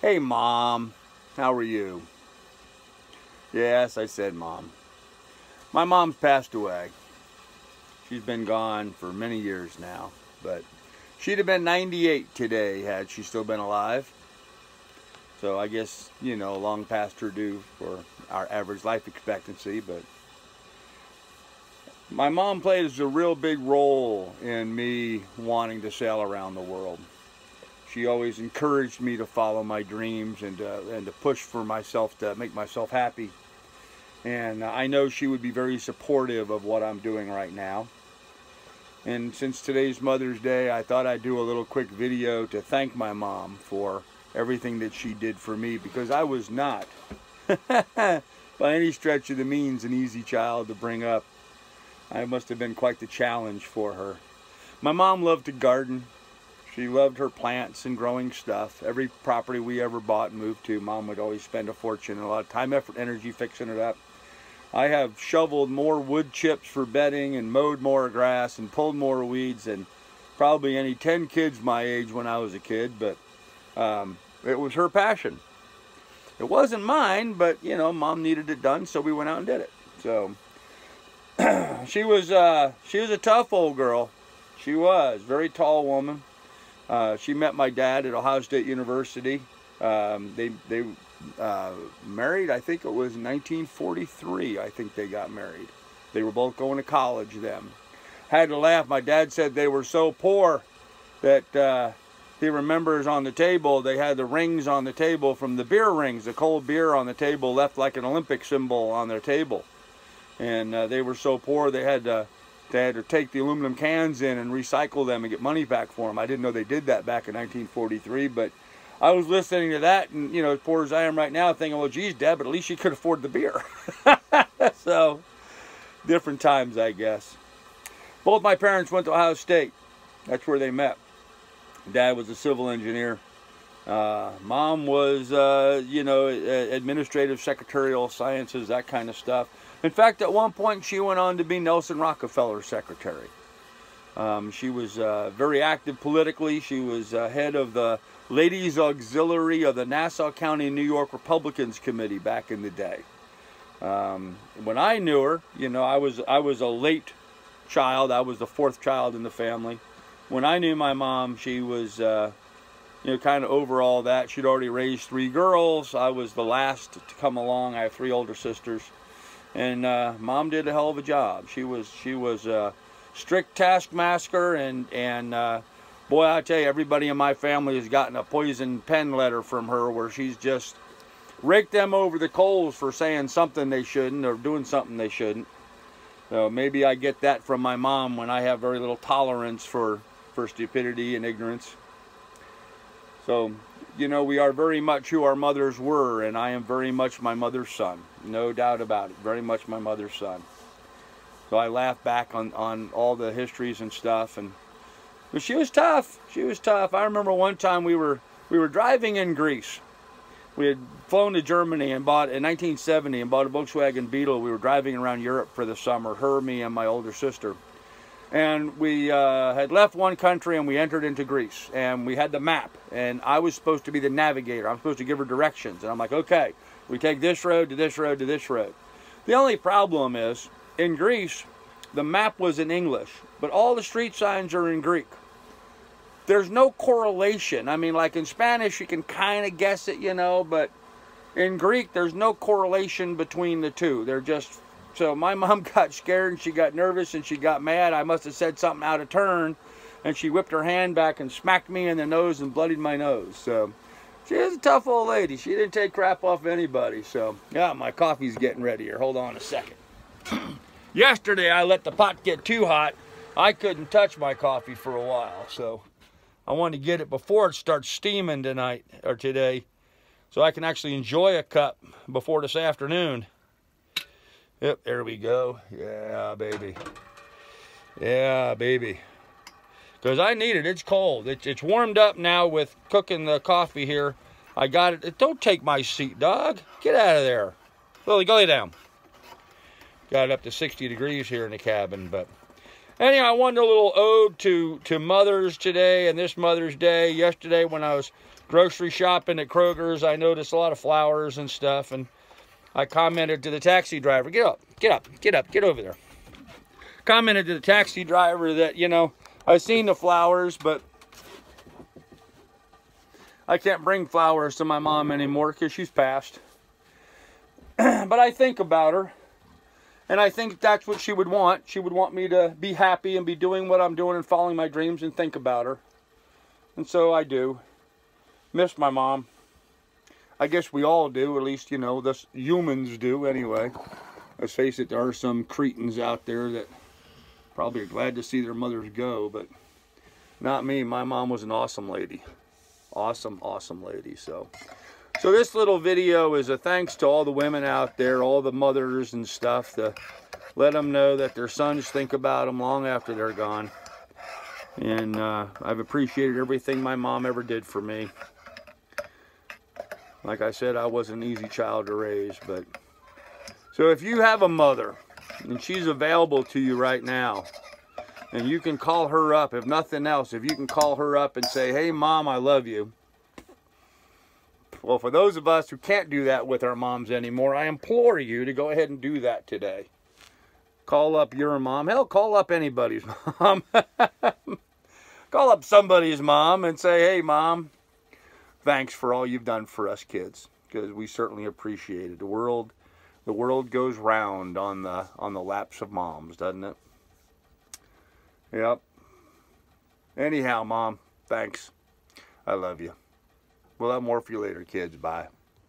Hey, Mom. How are you? Yes, I said Mom. My mom's passed away. She's been gone for many years now, but she'd have been 98 today had she still been alive. So I guess, long past her due for our average life expectancy, but my mom played a real big role in me wanting to sail around the world. She always encouraged me to follow my dreams and to push for myself, to make myself happy. And I know she would be very supportive of what I'm doing right now. And since today's Mother's Day, I thought I'd do a little quick video to thank my mom for everything that she did for me, because I was not, by any stretch of the means, an easy child to bring up. I must have been quite the challenge for her. My mom loved to garden. She loved her plants and growing stuff. Every property we ever bought and moved to, Mom would always spend a fortune and a lot of time, effort, energy fixing it up. I have shoveled more wood chips for bedding and mowed more grass and pulled more weeds than probably any 10 kids my age when I was a kid, but it was her passion. It wasn't mine, but Mom needed it done, so we went out and did it. So she was a tough old girl. She was very tall woman. She met my dad at Ohio State University. They married, I think it was 1943, I think they got married. They were both going to college then. Had to laugh. My dad said they were so poor that he remembers on the table, they had the rings on the table from the beer rings, the cold beer on the table left like an Olympic symbol on their table. And they were so poor they had to take the aluminum cans in and recycle them and get money back for them. I didn't know they did that back in 1943, but I was listening to that, and as poor as I am right now, thinking, well, geez, Dad, but at least she could afford the beer. So, different times, I guess. Both my parents went to Ohio State. That's where they met. Dad was a civil engineer. Mom was, administrative, secretarial sciences, that kind of stuff. In fact, at one point, she went on to be Nelson Rockefeller's secretary. She was very active politically. She was head of the Ladies Auxiliary of the Nassau County, New York Republicans Committee back in the day. When I knew her, I was a late child. I was the fourth child in the family. When I knew my mom, she was, kind of over all that. She'd already raised 3 girls. I was the last to come along. I have 3 older sisters. And Mom did a hell of a job. She was a strict taskmaster, and boy, I tell you, everybody in my family has gotten a poison pen letter from her where she's just raked them over the coals for saying something they shouldn't or doing something they shouldn't. So maybe I get that from my mom when I have very little tolerance for stupidity and ignorance. So, we are very much who our mothers were, and I am very much my mother's son. No doubt about it. Very much my mother's son. So I laugh back on all the histories and stuff. But she was tough. She was tough. I remember one time we were driving in Greece. We had flown to Germany in 1970 and bought a Volkswagen Beetle. We were driving around Europe for the summer, her, me, and my older sister. And we had left one country and we entered into Greece. And we had the map. And I was supposed to be the navigator. I'm supposed to give her directions. And I'm like, okay, we take this road to this road to this road. The only problem is, in Greece, the map was in English, but all the street signs are in Greek. There's no correlation. I mean, like in Spanish, you can kind of guess it, but in Greek, there's no correlation between the two. They're just... So my mom got scared and she got nervous and she got mad. I must have said something out of turn, and she whipped her hand back and smacked me in the nose and bloodied my nose. So she is a tough old lady. She didn't take crap off anybody. So yeah, my coffee's getting ready here. Hold on a second. Yesterday I let the pot get too hot. I couldn't touch my coffee for a while, so I wanted to get it before it starts steaming tonight or today, so I can actually enjoy a cup before this afternoon. Yep, there we go. Yeah, baby. Yeah, baby. Because I need it. It's cold. It's warmed up now with cooking the coffee here. I got it. Don't take my seat, dog. Get out of there. Lily, go lay down. Got it up to 60 degrees here in the cabin, but Anyway, I wanted a little ode to mothers today and this Mother's Day. Yesterday when I was grocery shopping at Kroger's, I noticed a lot of flowers and stuff, and I commented to the taxi driver, get up, get over there. Commented to the taxi driver that, you know, I've seen the flowers, but I can't bring flowers to my mom anymore because she's passed. But I think about her. And I think that's what she would want. She would want me to be happy and be doing what I'm doing and following my dreams and think about her. And so I do. Miss my mom. I guess we all do, at least, you know, the humans do anyway. Let's face it, there are some cretins out there that probably are glad to see their mothers go, but not me. My mom was an awesome lady. Awesome, awesome lady. So this little video is a thanks to all the women out there, all the mothers and stuff, to let them know that their sons think about them long after they're gone. And I've appreciated everything my mom ever did for me. Like I said, I wasn't an easy child to raise, but so if you have a mother and she's available to you right now, and you can call her up, if nothing else, if you can call her up and say, hey Mom, I love you. Well, for those of us who can't do that with our moms anymore, I implore you to go ahead and do that today. Call up your mom. Hell, call up anybody's mom. Call up somebody's mom and say, hey Mom, thanks for all you've done for us kids, because we certainly appreciate it. The world goes round on the laps of moms, doesn't it? Yep. Anyhow, Mom, thanks. I love you. We'll have more for you later, kids. Bye.